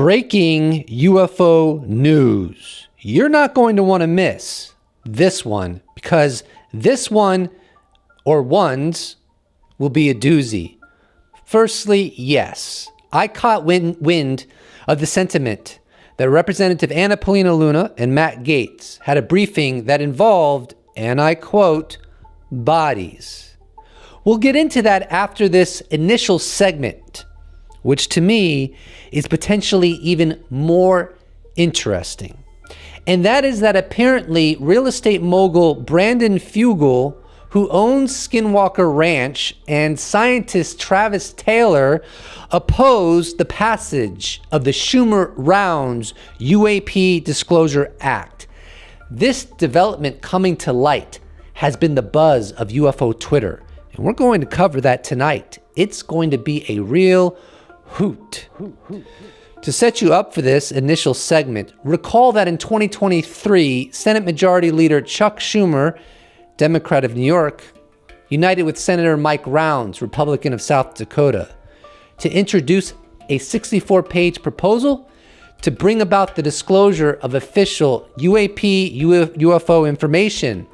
Breaking UFO news. You're not going to want to miss this one, because this one, or ones, will be a doozy. Firstly, yes, I caught wind of the sentiment that Representative Anna Paulina Luna and Matt Gaetz had a briefing that involved, and I quote, bodies. We'll get into that after this initial segment, which to me is potentially even more interesting. And that is that apparently real estate mogul Brandon Fugel, who owns Skinwalker Ranch, and scientist Travis Taylor opposed the passage of the Schumer-Rounds UAP Disclosure Act. This development coming to light has been the buzz of UFO Twitter, and we're going to cover that tonight. It's going to be a real hoot. To set you up for this initial segment, recall that in 2023, Senate Majority Leader Chuck Schumer, Democrat of New York, united with Senator Mike Rounds, Republican of South Dakota, to introduce a 64-page proposal to bring about the disclosure of official UFO information.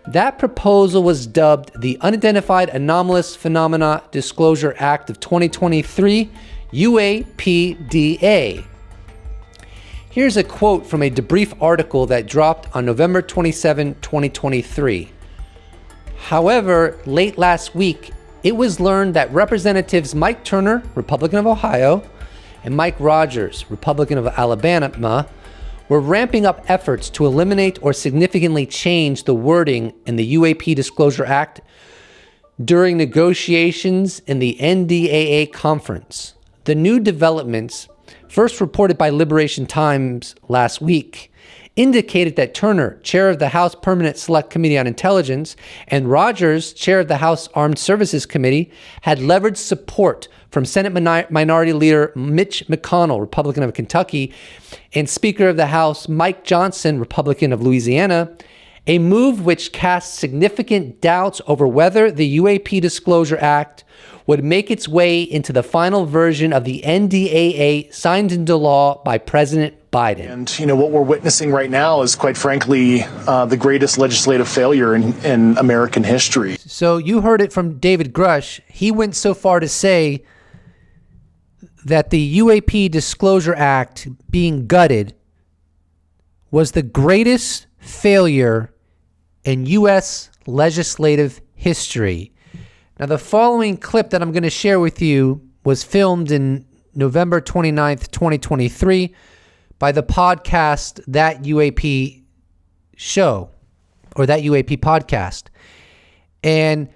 That proposal was dubbed the Unidentified Anomalous Phenomena Disclosure Act of 2023, UAPDA. Here's a quote from a debrief article that dropped on November 27, 2023. However, late last week, it was learned that Representatives Mike Turner, Republican of Ohio, and Mike Rogers, Republican of Alabama, were ramping up efforts to eliminate or significantly change the wording in the UAP Disclosure Act during negotiations in the NDAA conference. The new developments, first reported by Liberation Times last week, indicated that Turner, chair of the House Permanent Select Committee on Intelligence, and Rogers, chair of the House Armed Services Committee, had leveraged support from Senate Minority Leader Mitch McConnell, Republican of Kentucky, and Speaker of the House Mike Johnson, Republican of Louisiana, a move which cast significant doubts over whether the UAP Disclosure Act would make its way into the final version of the NDAA signed into law by President Biden. And, what we're witnessing right now is, quite frankly, the greatest legislative failure in American history. So you heard it from David Grush. He went so far to say that the UAP Disclosure Act being gutted was the greatest failure in U.S. legislative history. Now, the following clip that I'm going to share with you was filmed in November 29th, 2023 by the podcast That UAP Show, or That UAP Podcast. And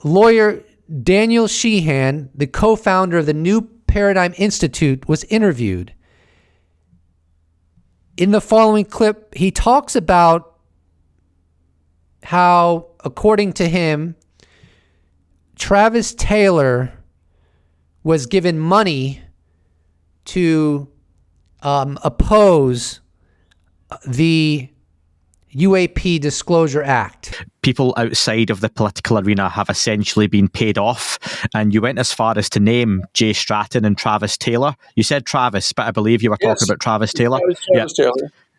lawyer Daniel Sheehan, the co-founder of the New Paradigm Institute, was interviewed. In the following clip, he talks about how, according to him, Travis Taylor was given money to oppose the UAP Disclosure Act. People outside of the political arena have essentially been paid off, and you went as far as to name Jay Stratton and Travis Taylor. You said Travis, but I believe you were talking about Travis Taylor. Travis Taylor.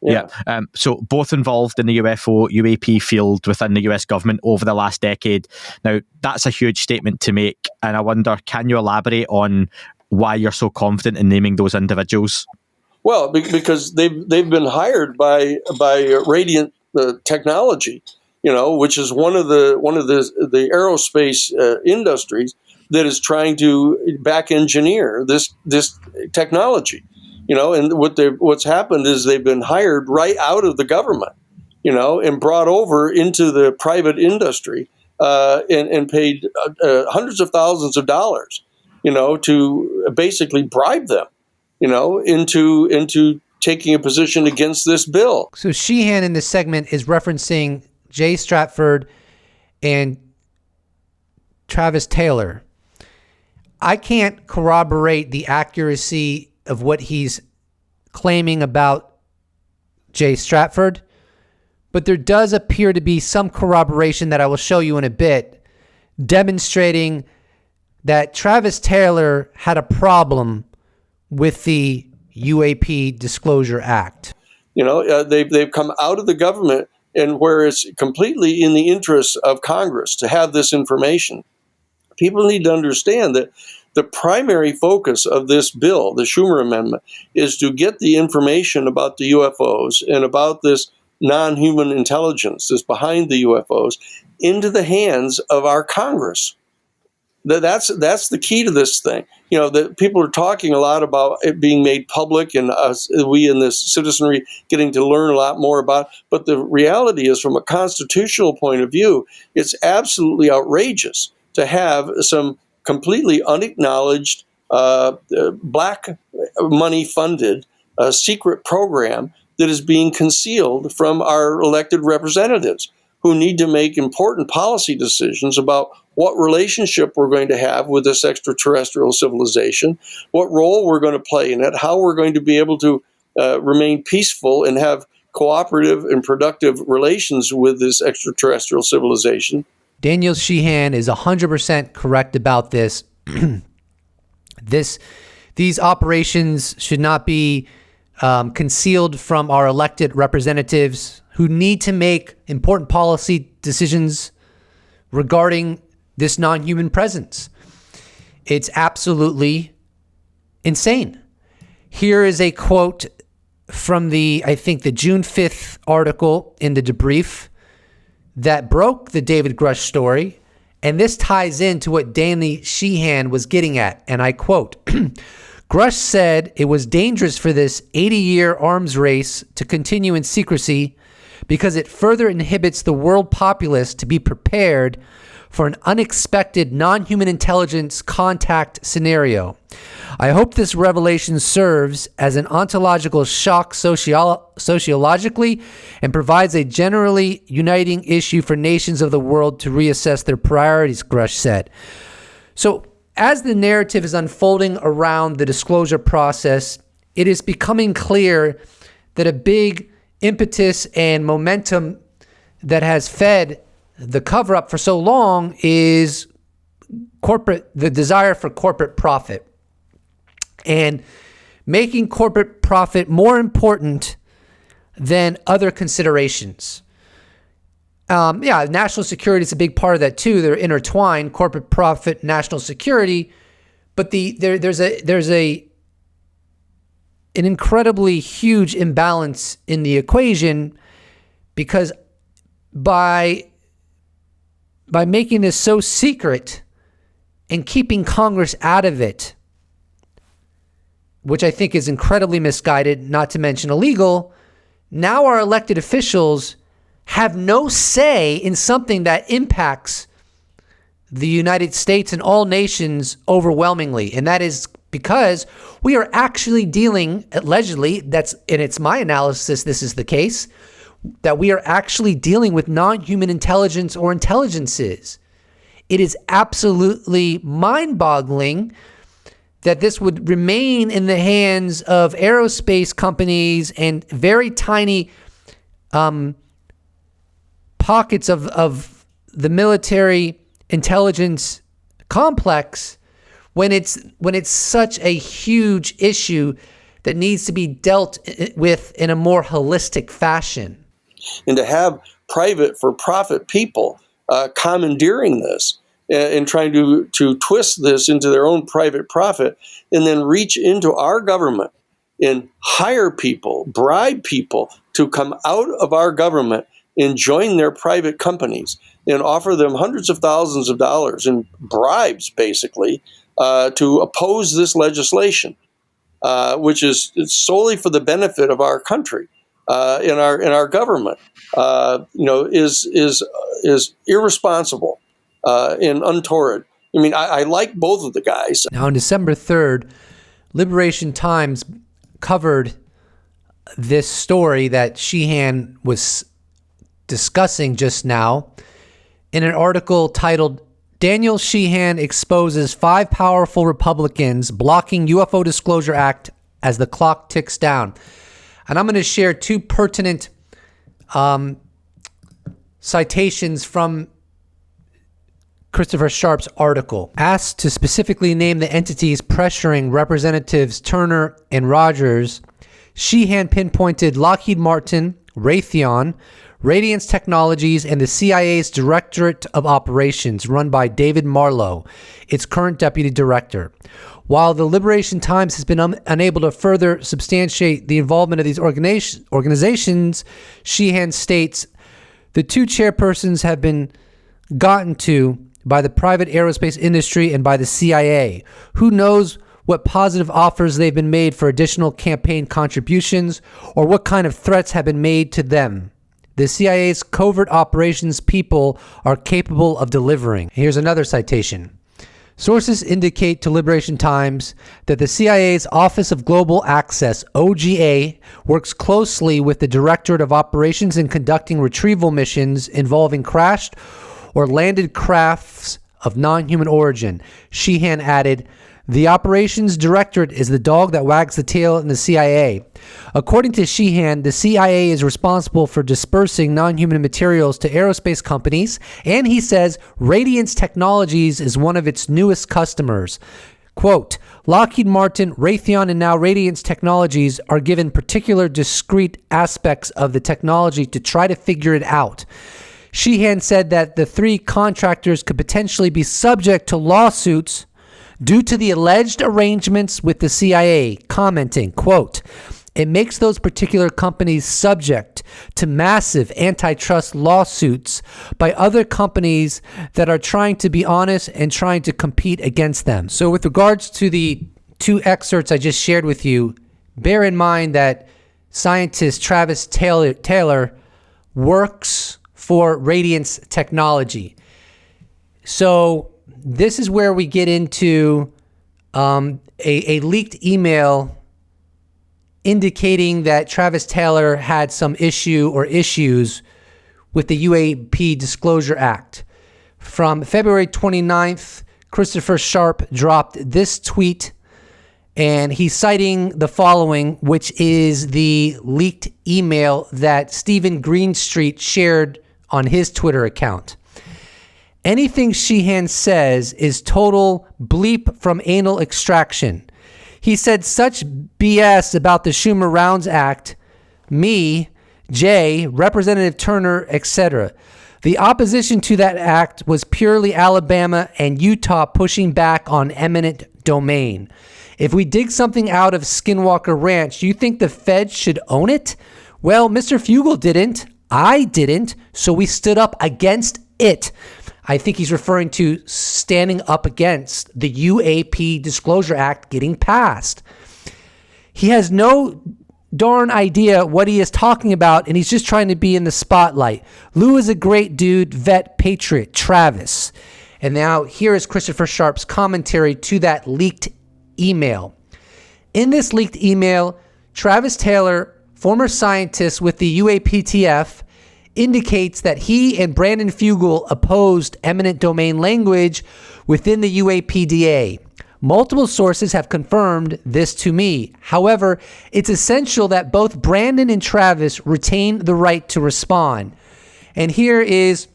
Yeah. So both involved in the UAP field within the US government over the last decade. Now, that's a huge statement to make, and I wonder, can you elaborate on why you're so confident in naming those individuals? Well, because they've been hired by Radiant Technology, which is one of the aerospace industries that is trying to back engineer this technology. And what's happened is they've been hired right out of the government, and brought over into the private industry, and paid hundreds of thousands of dollars, to basically bribe them, into taking a position against this bill. So Sheehan in this segment is referencing Jay Stratford and Travis Taylor. I can't corroborate the accuracy of what he's claiming about Jay Stratford, but there does appear to be some corroboration that I will show you in a bit, demonstrating that Travis Taylor had a problem with the UAP Disclosure Act. They've come out of the government, and where it's completely in the interest of Congress to have this information. People need to understand that the primary focus of this bill, the Schumer Amendment, is to get the information about the UFOs and about this non-human intelligence that's behind the UFOs into the hands of our Congress. That's the key to this thing. That people are talking a lot about it being made public and we in this citizenry getting to learn a lot more about. But the reality is, from a constitutional point of view, it's absolutely outrageous to have some completely unacknowledged, black money funded secret program that is being concealed from our elected representatives, who need to make important policy decisions about what relationship we're going to have with this extraterrestrial civilization, what role we're going to play in it, how we're going to be able to remain peaceful and have cooperative and productive relations with this extraterrestrial civilization. Daniel Sheehan is 100% correct about this. These operations should not be concealed from our elected representatives, who need to make important policy decisions regarding this non-human presence. It's absolutely insane. Here is a quote from the June 5th article in the Debrief that broke the David Grush story, and this ties into what Daniel Sheehan was getting at, and I quote, Grush said it was dangerous for this 80-year arms race to continue in secrecy because it further inhibits the world populace to be prepared for an unexpected non-human intelligence contact scenario. I hope this revelation serves as an ontological shock sociologically and provides a generally uniting issue for nations of the world to reassess their priorities, Grush said. So as the narrative is unfolding around the disclosure process, it is becoming clear that a big impetus and momentum that has fed the cover-up for so long is the desire for corporate profit, and making corporate profit more important than other considerations. National security is a big part of that too. They're intertwined, corporate profit, national security. But there's an incredibly huge imbalance in the equation, because by making this so secret and keeping Congress out of it, which I think is incredibly misguided, not to mention illegal, now our elected officials have no say in something that impacts the United States and all nations overwhelmingly. And that is because we are actually dealing, allegedly, it's my analysis, this is the case, that we are actually dealing with non-human intelligence or intelligences. It is absolutely mind-boggling that this would remain in the hands of aerospace companies and very tiny pockets of the military intelligence complex, when it's such a huge issue that needs to be dealt with in a more holistic fashion. And to have private for-profit people commandeering this and trying to twist this into their own private profit, and then reach into our government and hire people, bribe people to come out of our government and join their private companies and offer them hundreds of thousands of dollars in bribes, basically, to oppose this legislation, which is solely for the benefit of our country in our government, is irresponsible and untoward. I mean, I like both of the guys. Now, on December 3rd, Liberation Times covered this story that Sheehan was discussing just now in an article titled, Daniel Sheehan exposes 5 powerful Republicans blocking UFO Disclosure Act as the clock ticks down. And I'm going to share 2 pertinent citations from Christopher Sharp's article. Asked to specifically name the entities pressuring Representatives Turner and Rogers, Sheehan pinpointed Lockheed Martin, Raytheon, Radiance Technologies, and the CIA's Directorate of Operations, run by David Marlowe, its current deputy director. While the Liberation Times has been unable to further substantiate the involvement of these organizations, Sheehan states the two chairpersons have been gotten to by the private aerospace industry and by the CIA. Who knows what positive offers they've been made for additional campaign contributions or what kind of threats have been made to them. The CIA's covert operations people are capable of delivering. Here's another citation. Sources indicate to Liberation Times that the CIA's Office of Global Access, OGA, works closely with the Directorate of Operations in conducting retrieval missions involving crashed or landed crafts of non-human origin. Sheehan added, the Operations Directorate is the dog that wags the tail in the CIA. According to Sheehan, the CIA is responsible for dispersing non-human materials to aerospace companies, and he says Radiance Technologies is one of its newest customers. Quote, Lockheed Martin, Raytheon, and now Radiance Technologies are given particular discrete aspects of the technology to try to figure it out. Sheehan said that the three contractors could potentially be subject to lawsuits due to the alleged arrangements with the CIA, commenting, quote, it makes those particular companies subject to massive antitrust lawsuits by other companies that are trying to be honest and trying to compete against them. So with regards to the two excerpts I just shared with you, bear in mind that scientist Travis Taylor works for Radiance Technology. So this is where we get into a leaked email indicating that Travis Taylor had some issue or issues with the UAP Disclosure Act. From February 29th, Christopher Sharp dropped this tweet, and he's citing the following, which is the leaked email that Stephen Greenstreet shared on his Twitter account. Anything Sheehan says is total bleep from anal extraction. He said such BS about the Schumer Rounds Act, me, Jay, Representative Turner, etc. The opposition to that act was purely Alabama and Utah pushing back on eminent domain. If we dig something out of Skinwalker Ranch, you think the feds should own it? Well, Mr. Fugel didn't. I didn't. So we stood up against it. I think he's referring to standing up against the UAP Disclosure Act getting passed. He has no darn idea what he is talking about, and he's just trying to be in the spotlight. Lou is a great dude, vet, patriot, Travis. And now here is Christopher Sharp's commentary to that leaked email. In this leaked email, Travis Taylor, former scientist with the UAPTF, indicates that he and Brandon Fugel opposed eminent domain language within the UAPDA. Multiple sources have confirmed this to me. However, it's essential that both Brandon and Travis retain the right to respond. And here is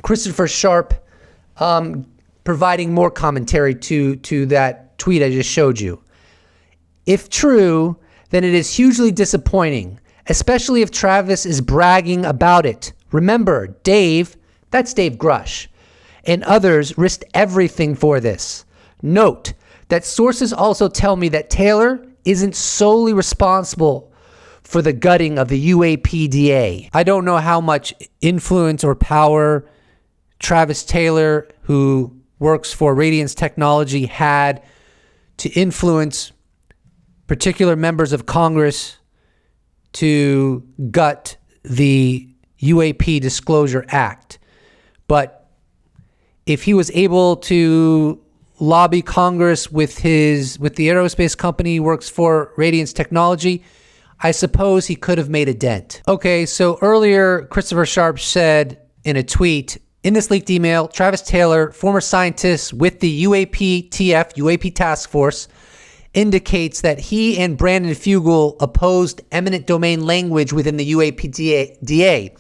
Christopher Sharp providing more commentary to that tweet I just showed you. If true, then it is hugely disappointing, especially if Travis is bragging about it. Remember, Dave, that's Dave Grush, and others risked everything for this. Note that sources also tell me that Taylor isn't solely responsible for the gutting of the UAPDA. I don't know how much influence or power Travis Taylor, who works for Radiance Technology, had to influence particular members of Congress to gut the UAP Disclosure Act. But if he was able to lobby Congress with the aerospace company he works for, Radiance Technology, I suppose he could have made a dent. Okay, so earlier Christopher Sharp said in a tweet, in this leaked email, Travis Taylor, former scientist with the UAP task force, indicates that he and Brandon Fugel opposed eminent domain language within the UAPDA.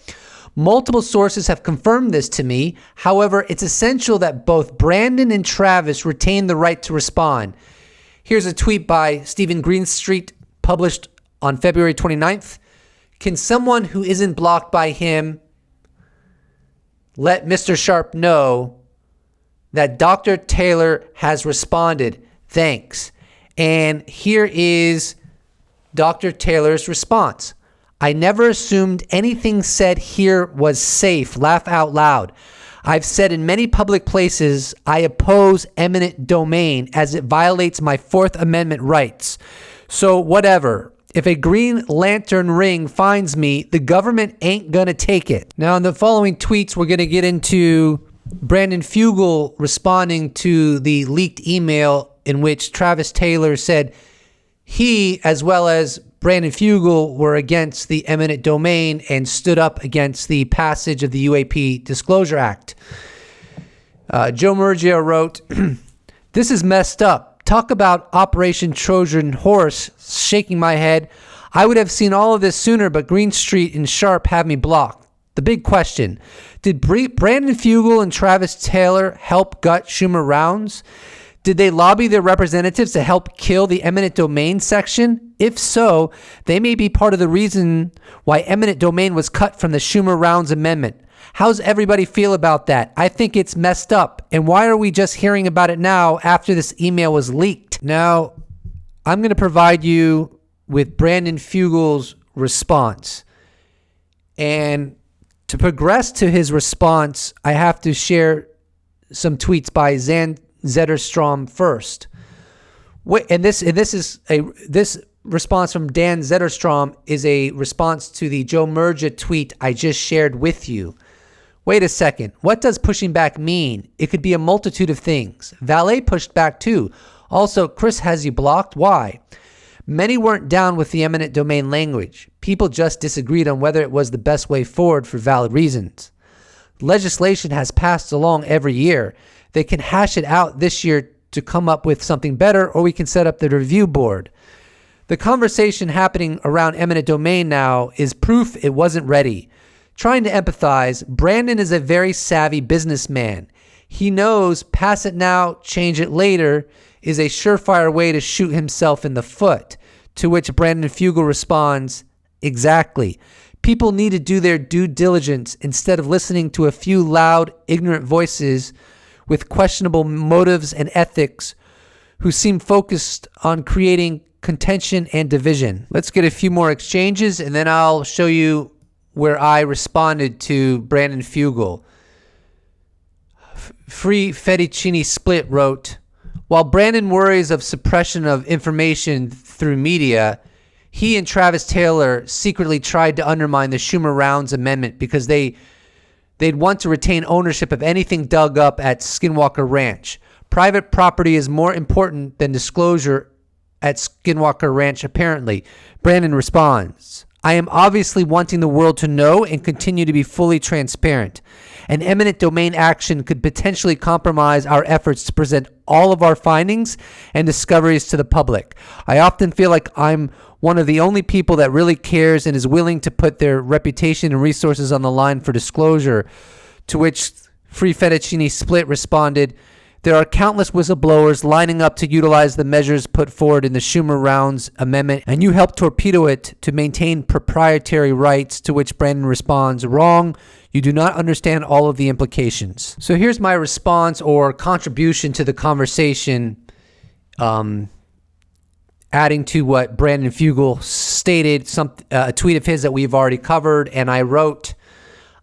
Multiple sources have confirmed this to me. However, it's essential that both Brandon and Travis retain the right to respond. Here's a tweet by Stephen Greenstreet published on February 29th. Can someone who isn't blocked by him let Mr. Sharp know that Dr. Taylor has responded? Thanks. And here is Dr. Taylor's response. I never assumed anything said here was safe. Laugh out loud. I've said in many public places I oppose eminent domain as it violates my Fourth Amendment rights. So whatever. If a Green Lantern ring finds me, the government ain't gonna take it. Now in the following tweets, we're gonna get into Brandon Fugel responding to the leaked email in which Travis Taylor said he, as well as Brandon Fugel, were against the eminent domain and stood up against the passage of the UAP Disclosure Act. Joe Murgia wrote, this is messed up. Talk about Operation Trojan Horse, shaking my head. I would have seen all of this sooner, but Greenstreet and Sharp have me blocked. The big question, did Brandon Fugel and Travis Taylor help gut Schumer rounds? Did they lobby their representatives to help kill the eminent domain section? If so, they may be part of the reason why eminent domain was cut from the Schumer rounds amendment. How's everybody feel about that? I think it's messed up. And why are we just hearing about it now after this email was leaked? Now, I'm going to provide you with Brandon Fugel's response. And to progress to his response, I have to share some tweets by Zan Zetterstrom first. This response from Dan Zetterstrom is a response to the Joe Murgia tweet I just shared with you. Wait a second. What does pushing back mean? It could be a multitude of things. Valet pushed back too. Also, Chris has you blocked. Why? Many weren't down with the eminent domain language. People just disagreed on whether it was the best way forward for valid reasons. Legislation has passed along every year. They can hash it out this year to come up with something better, or we can set up the review board. The conversation happening around eminent domain now is proof it wasn't ready. Trying to empathize, Brandon is a very savvy businessman. He knows pass it now, change it later is a surefire way to shoot himself in the foot, to which Brandon Fugel responds, exactly. People need to do their due diligence instead of listening to a few loud, ignorant voices with questionable motives and ethics who seem focused on creating contention and division. Let's get a few more exchanges and then I'll show you where I responded to Brandon Fugel. Free Fettuccine Split wrote, while Brandon worries of suppression of information through media, he and Travis Taylor secretly tried to undermine the Schumer Rounds Amendment because they'd want to retain ownership of anything dug up at Skinwalker Ranch. Private property is more important than disclosure at Skinwalker Ranch, apparently. Brandon responds, I am obviously wanting the world to know and continue to be fully transparent. An eminent domain action could potentially compromise our efforts to present all of our findings and discoveries to the public. I often feel like I'm one of the only people that really cares and is willing to put their reputation and resources on the line for disclosure, to which Free Fettuccine Split responded, there are countless whistleblowers lining up to utilize the measures put forward in the Schumer Rounds Amendment, and you helped torpedo it to maintain proprietary rights, to which Brandon responds, wrong, you do not understand all of the implications. So here's my response or contribution to the conversation, adding to what Brandon Fugel stated, a tweet of his that we've already covered, and I wrote,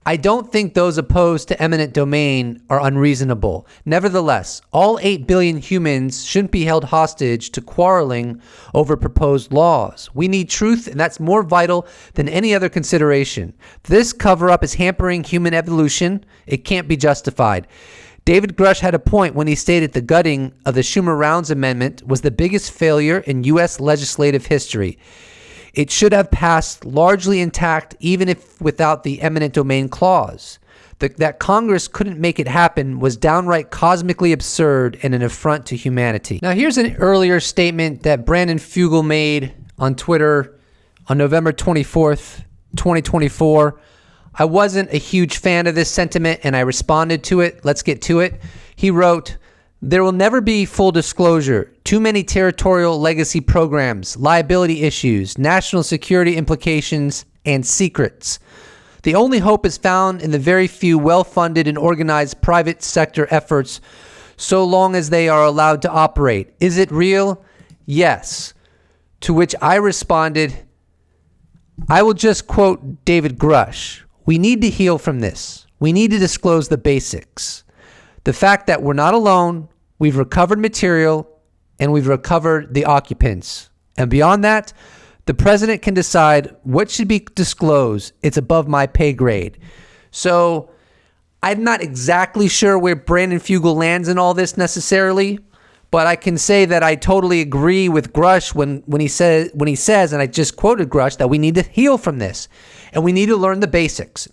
I don't think those opposed to eminent domain are unreasonable. Nevertheless, all 8 billion humans shouldn't be held hostage to quarreling over proposed laws. We need truth, and that's more vital than any other consideration. This cover-up is hampering human evolution. It can't be justified. David Grush had a point when he stated the gutting of the Schumer Rounds Amendment was the biggest failure in U.S. legislative history. It should have passed largely intact, even if without the eminent domain clause. That Congress couldn't make it happen was downright cosmically absurd and an affront to humanity. Now, here's an earlier statement that Brandon Fugel made on Twitter on November 24th, 2024. I wasn't a huge fan of this sentiment, and I responded to it. Let's get to it. He wrote, "There will never be full disclosure. Too many territorial legacy programs, liability issues, national security implications, and secrets. The only hope is found in the very few well-funded and organized private sector efforts, so long as they are allowed to operate. Is it real? Yes." To which I responded, I will just quote David Grush. "We need to heal from this. We need to disclose the basics. The fact that we're not alone, we've recovered material, and we've recovered the occupants. And beyond that, the president can decide what should be disclosed. It's above my pay grade." So I'm not exactly sure where Brandon Fugel lands in all this necessarily, but I can say that I totally agree with Grush when he says, and I just quoted Grush, that we need to heal from this and we need to learn the basics.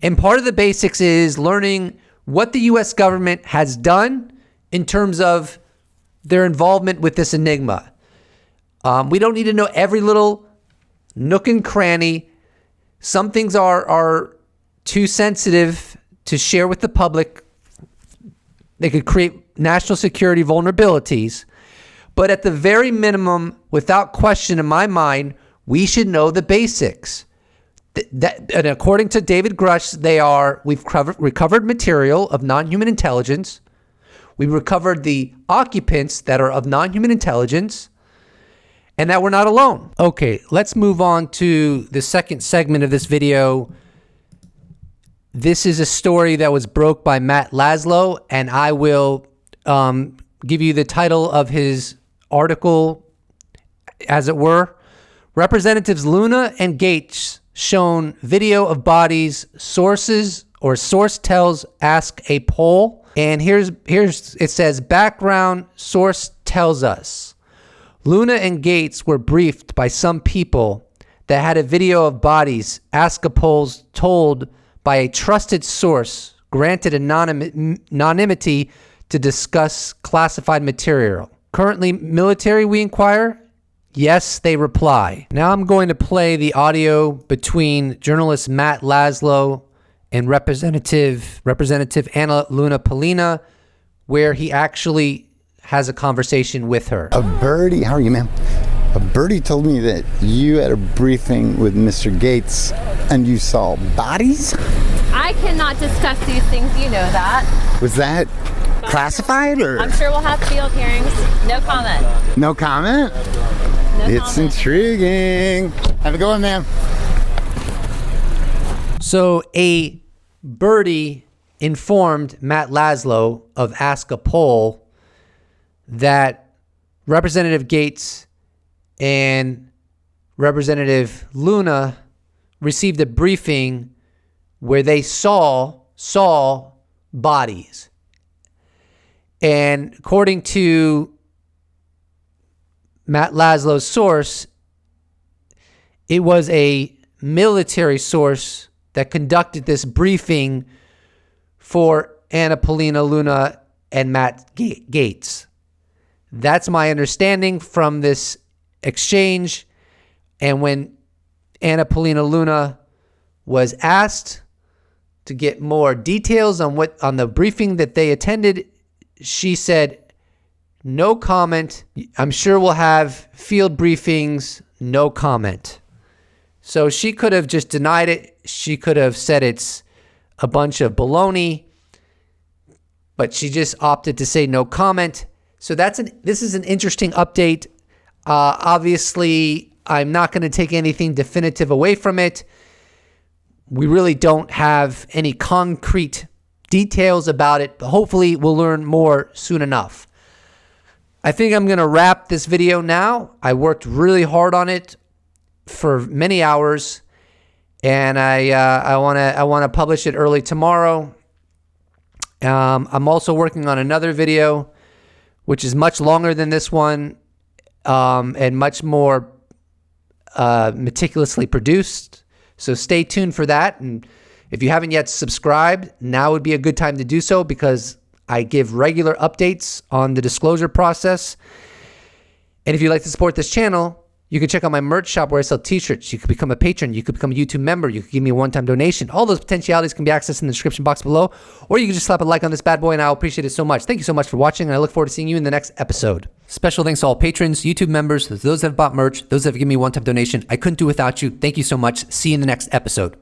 And part of the basics is learning what the U.S. government has done in terms of their involvement with this enigma. We don't need to know every little nook and cranny. Some things are too sensitive to share with the public. They could create national security vulnerabilities. But at the very minimum, without question in my mind, we should know the basics. And according to David Grush, we've recovered material of non-human intelligence. We recovered the occupants that are of non-human intelligence, and that we're not alone. Okay, let's move on to the second segment of this video. This is a story that was broke by Matt Laszlo, and I will give you the title of his article, as it were. Representatives Luna and Gaetz shown video of bodies. Source tells ask a poll. And here's it says, background source tells us. Luna and Gaetz were briefed by some people that had a video of bodies. Ask a polls told by a trusted source granted anonymity to discuss classified material. Currently military, we inquire? Yes, they reply. Now I'm going to play the audio between journalist Matt Laszlo and Representative Anna Luna Polina, where he actually has a conversation with her. A birdie, how are you, ma'am? A birdie told me that you had a briefing with Mr. Gaetz and you saw bodies? I cannot discuss these things, you know that. Was that classified or? I'm sure we'll have field hearings. No comment. No comment? No It's comment. intriguing. Have a good one, ma'am. So a birdie informed Matt Laszlo of Ask a Poll that Representative Gaetz and Representative Luna received a briefing where they saw bodies. And according to Matt Laszlo's source, it was a military source that conducted this briefing for Anna Polina Luna and Matt Gaetz. That's my understanding from this exchange. And when Anna Polina Luna was asked to get more details on the briefing that they attended, she said, no comment. I'm sure we'll have field briefings, no comment. So she could have just denied it. She could have said it's a bunch of baloney, but she just opted to say no comment. So this is an interesting update. Obviously, I'm not going to take anything definitive away from it. We really don't have any concrete details about it, but hopefully we'll learn more soon enough. I think I'm going to wrap this video now. I worked really hard on it for many hours, and I want to publish it early tomorrow. I'm also working on another video, which is much longer than this one, and much more meticulously produced. So stay tuned for that. And if you haven't yet subscribed, now would be a good time to do so, because I give regular updates on the disclosure process. And if you'd like to support this channel, you You can check out my merch shop where I sell t-shirts. You could become a patron. You could become a YouTube member. You could give me a one-time donation. All those potentialities can be accessed in the description box below, or you can just slap a like on this bad boy and I'll appreciate it so much. Thank you so much for watching, and I look forward to seeing you in the next episode. Special thanks to all patrons, YouTube members, those that have bought merch, those that have given me a one-time donation. I couldn't do without you. Thank you so much. See you in the next episode.